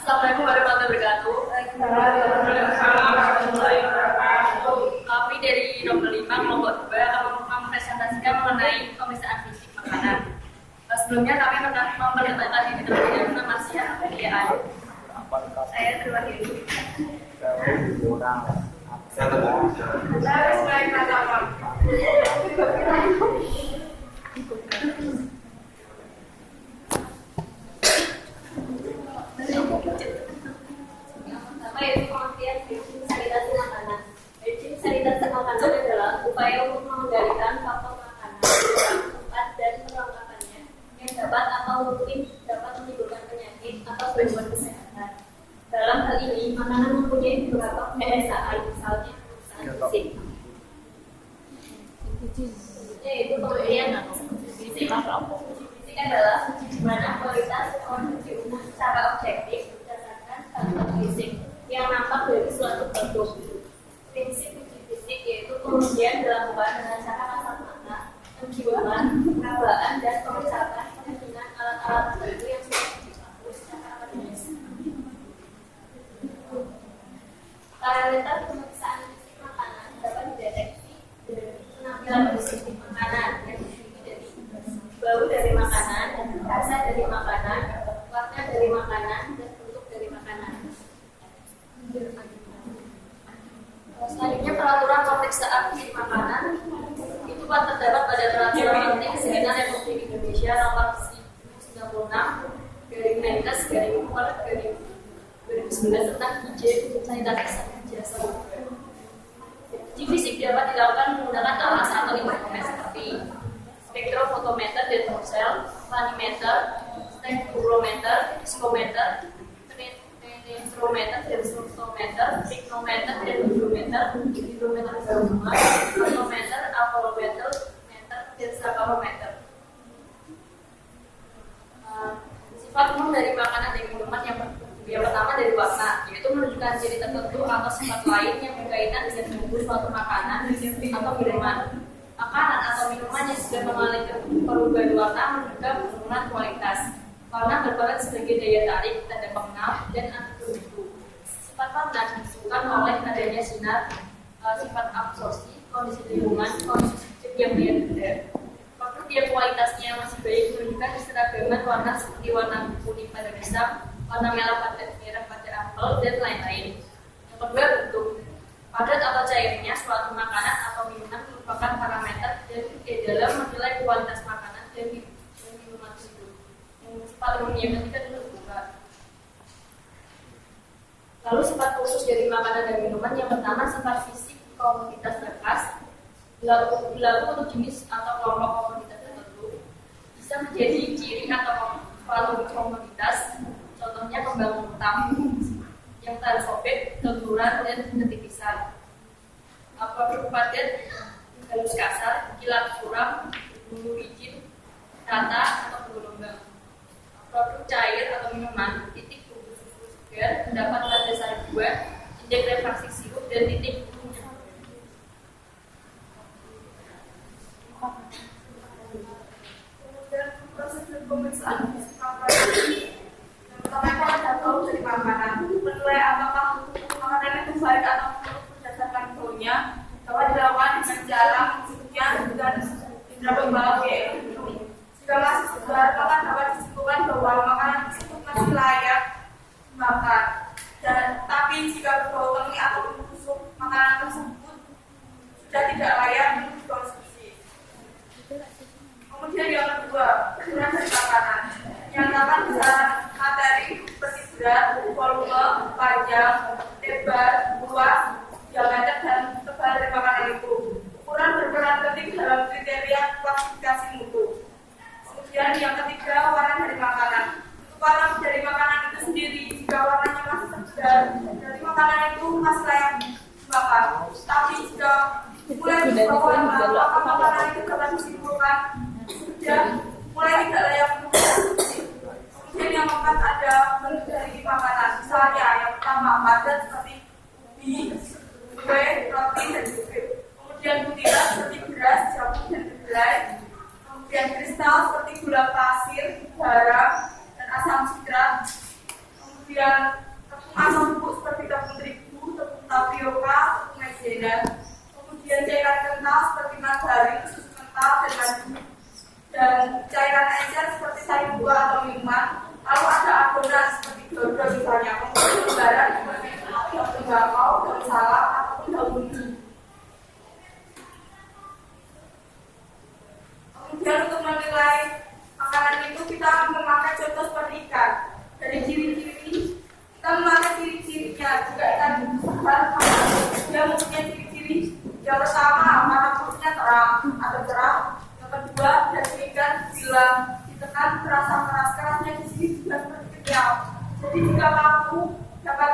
Assalamualaikum warahmatullahi wabarakatuh. Kami dari nomor 5 kelompok 2 akan mempresentasikan mengenai pemeriksaan fisik makanan. Sebelumnya kami memperkenalkan diri terlebih dahulu. Nama saya Ayu. Saya terwakili. Yaitu pengertian sanitasi makanan. Sanitasi makanan adalah upaya untuk mengendalikan faktor makanan, tempat dan perlengkapannya yang dapat atau mungkin dapat menimbulkan penyakit atau gangguan kesehatan. Dalam hal ini, makanan mempunyai beberapa pemeriksaan, misalnya pemeriksaan fisik, yaitu pemberian fisik. Fisik adalah di mana kualitas kondisi umum secara objektif berdasarkan standar fisik yang nampak dari suatu bentuk. Prinsip uji fisik yaitu pengujian dilakukan dengan cara kasat mata, penciuman, perabaan, dan pengecapan dengan alat-alat tertentu yang sudah dicampur secara akademis. Parameter pemeriksaan fisik makanan dapat dideteksi dari penampilan fisik makanan yang terdiri dari bau dari makanan, rasa dari makanan, warna dari makanan, dan bentuk dari makanan. Selanjutnya peraturan pemeriksaan fisik makanan itu terdapat pada peraturan menteri kesehatan Republik Indonesia nomor 96/19/2019 tentang higien sanitasi jasa. Uji fisik dapat dilakukan menggunakan alat atau instrumen seperti spektrofotometer dan pulsel, planimeter, spektrometer, psikometer, instrumeter dan spektrometer, trigonometer dan hidrometer, gauge, manometer, alkalometer, dan sakarometer. Sifat umum dari makanan dan minuman yang pertama dari warna, yaitu menunjukkan ciri tertentu atau sifat lain yang berkaitan dengan bumbu suatu makanan atau minuman. Makanan atau minuman yang sudah mengalami perubahan warna menunjukkan penurunan kualitas. Warna berperan sebagai daya tarik, tanda pengenal, dan anti berburu. Sifat warna disebutkan oleh adanya sinar, sifat absorpsi, kondisi lingkungan, kondisi yang berbeda. Produk yang kualitasnya masih baik menunjukkan keseragaman warna seperti warna kuning pada pisang, warna merah pada apel, dan lain-lain. Yang kedua, bentuk. Padat atau cairnya suatu makanan atau minuman merupakan parameter dalam menilai kualitas makanan dan minuman tersebut. Sifat umum yang ketiga adalah bunga. Lalu sifat khusus dari makanan dan minuman yang pertama sifat fisik komoditas berkas berlaku untuk jenis atau kelompok komoditas tertentu, bisa menjadi ciri atau suatu komoditas, contohnya kembang hitam yang tahan sobek, teluran, dan ketipisan. Produk padat, halus kasar, kilat suram, bumbu licin, rata atau bergelombang. Produk cair atau minuman, titik bumbu susu segar, mendapat pada dasar 2, indeks refraksi sirup, dan titik bumbunya. Kemudian prosedur pemeriksaan fisik makanan. Yang pertama itu ada bau dari makanan. Menilai apakah makanan itu baik atau buruk berdasarkan baunya dapat dilakukan dengan cara mencicipinya dan indera pembau yaitu hidung. Jika masih segar, maka dapat disimpulkan bahwa makanan tersebut masih layak dimakan. Tapi jika berbau wangi atau busuk, makanan tersebut sudah tidak layak untuk dikonsumsi. Kemudian yang kedua, ukuran dari makanan. Nyatakan besaran materi seperti berat, volume, panjang, lebar, luas, diameter, dan tebal dari makanan itu. Ukuran berperan penting dalam kriteria klasifikasi mutu. Kemudian yang ketiga, warna dari makanan. Warna dari makanan itu sendiri, jika warnanya masih segar, dari makanan itu masih layak dimakan. Tapi jika mulai dibawa maka makanan itu dapat disimpulkan sudah mulai tidak layak dikonsumsi. Kemudian yang keempat ada bentuk dari makanan. Misalnya yang pertama padat seperti ubi, kue, roti, dan susu. Kemudian butiran seperti beras, jamu, dan kedelai. Kemudian kristal seperti gula pasir, garam, dan asam sitrat. kemudian tepung asam bubuk seperti tepung terigu, tepung tapioka, tepung maizena, kemudian cairan kental seperti margarin, susu kental, dan madu, dan cairan encer seperti sayur buah atau minuman. Lalu ada adonan seperti dodol misalnya, kemudian garam seperti daun tembakau, daun salam, ataupun daun ubi. Kemudian untuk menilai makanan itu kita memakai contoh seperti ikan. Dari ciri-ciri kita memakai ciri-cirinya. Jika ikan besar, dia mempunyai ciri-ciri. Yang pertama, warna kulitnya terang atau cerah. Yang kedua, daging ikan bila ditekan terasa keras, kerasnya di sini juga seperti kenyal. Jadi jika kamu dapat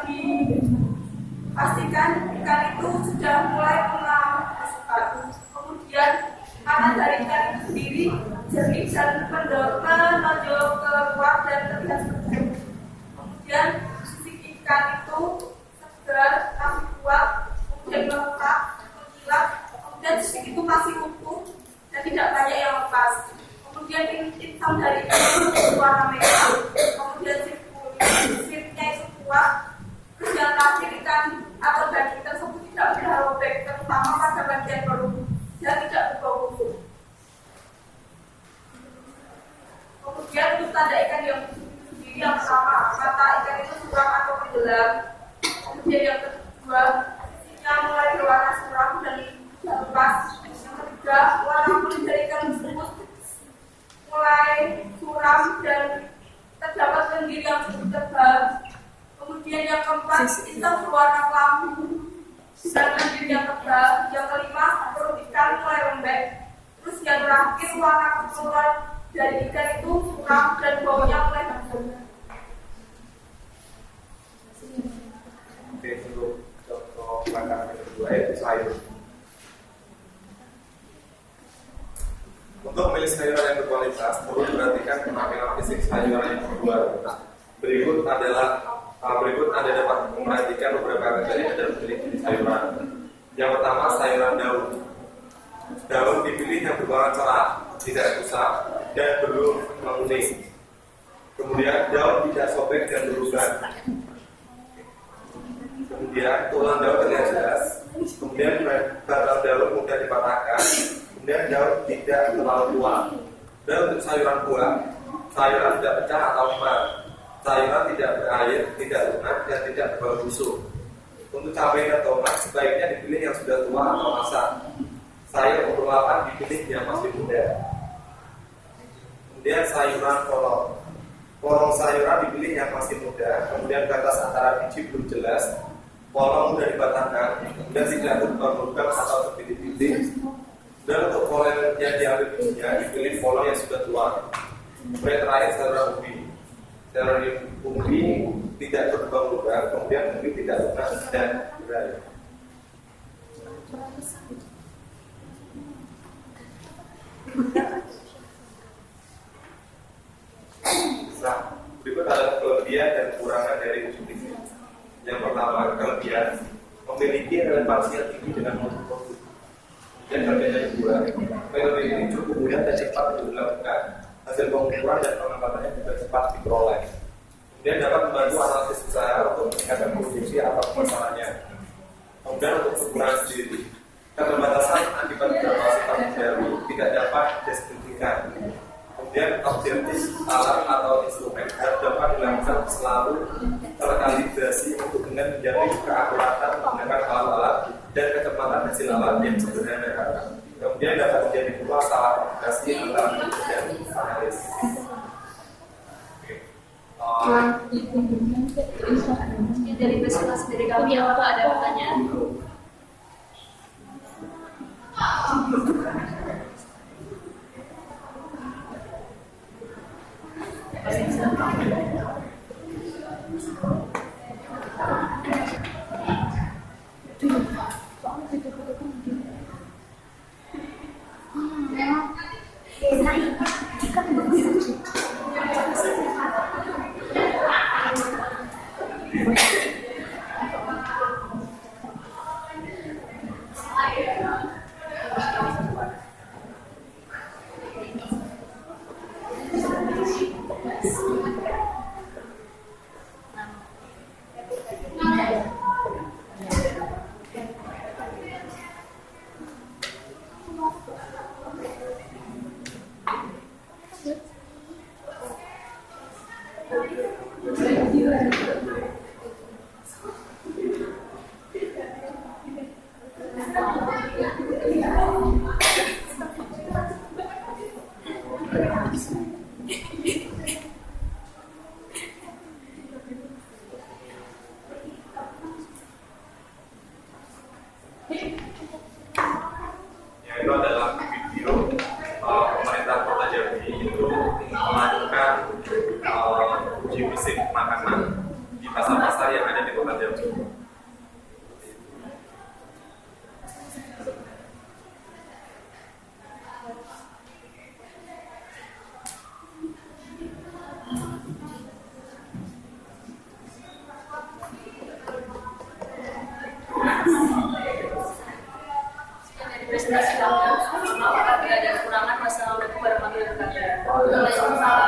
dipastikan ikan itu sudah mulai mengalami kesukaan. Kemudian karena dari ikan itu sendiri jernih dan menonjol keluar dan terlihat segar. Kemudian sisik ikan itu segar, masih kuat, kemudian melekat, mengkilap, kemudian sisik itu masih utuh dan tidak banyak yang lepas. Kemudian intan dari ikan itu berwarna merah, kemudian siripnya itu kuat. Terus yang terakhir ikan atau daging tersebut tidak mudah robek, terutama pada bagian perut dan tidak berbau busuk. Kemudian untuk tanda ikan yang sendiri yang pertama, mata ikan itu suram atau tenggelam. Kemudian yang kedua, sisinya mulai berwarna suram dan tidak lepas. Yang ketiga, warna kulit dari ikan tersebut mulai suram dan terdapat lendir yang cukup tebal. Kemudian yang keempat, hitam berwarna kelambu dan lendir yang tebal. Yang kelima, perut ikan mulai lembek. Terus yang terakhir, warna keseluruhan dari ikan itu suram dan baunya mulai hancur. Oke, untuk contoh makanan yang kedua yaitu sayur. Untuk memilih sayuran yang berkualitas, perlu diperhatikan penampilan fisik sayuran yang terjual. Berikut Anda dapat memperhatikan beberapa kriteria dalam memilih sayuran. Yang pertama, sayuran daun. Daun dipilih yang berwarna cerah, tidak kusam, dan belum menguning. Kemudian daun tidak sobek dan beruban. Kemudian tulang daun terlihat jelas. Kemudian batang daun mudah dipatahkan. Kemudian daun tidak terlalu tua. Dan untuk sayuran buah, sayuran tidak pecah atau lemah. Sayuran tidak berair, tidak lunak, dan tidak berbau busuk. Untuk cabai dan tomat sebaiknya dipilih yang sudah tua atau masak. Sayur untuk lapan dipilih yang masih muda. Kemudian sayuran kolong. Kolong sayuran dipilih yang masih muda. Kemudian batas antara biji belum jelas. Kolong mudah dipatahkan. Kemudian tidak berlubang atau terpilih-pilih. Dan untuk kolong yang diambil bijinya dipilih kolong yang sudah tua. Kemudian terakhir sayuran ubi. Sayuran ubi tidak berlubang-lubang. Kemudian ubi tidak lunak dan berair. Nah, berikut adalah kelebihan dan kekurangan dari ujung ini. Yang pertama, kelebihan memiliki relevansi yang tinggi dengan mutu produk. Dan kelebihan yang kedua, metode ini cukup mudah dan cepat untuk dilakukan. Hasil pengukuran dan pengampatannya juga cepat diperoleh. Kemudian dapat membantu analisis usaha untuk meningkatkan produksi atau pemasarannya. Kemudian untuk kekurangan sendiri, keterbatasan akibat kapasitas baru tidak dapat disignifikan. Kemudian objektif alat atau instrumen harus dapat dilakukan selalu terkalibrasi untuk dengan menjamin keakuratan menggunakan alat-alat dan kecepatan hasil alat yang sederhana. Kemudian dapat menjadi pula salah komunikasi antara penulis dan analis. Dari presentasi dari kami, apa ada pertanyaan? Ya, itu adalah video pemerintah Kota Jambi itu melakukan uji fisik makanan di pasar-pasar yang ada di Kota Jambi. Presentasi kami, maaf apabila ada kekurangan masalah warahmatullahi wabarakatuh.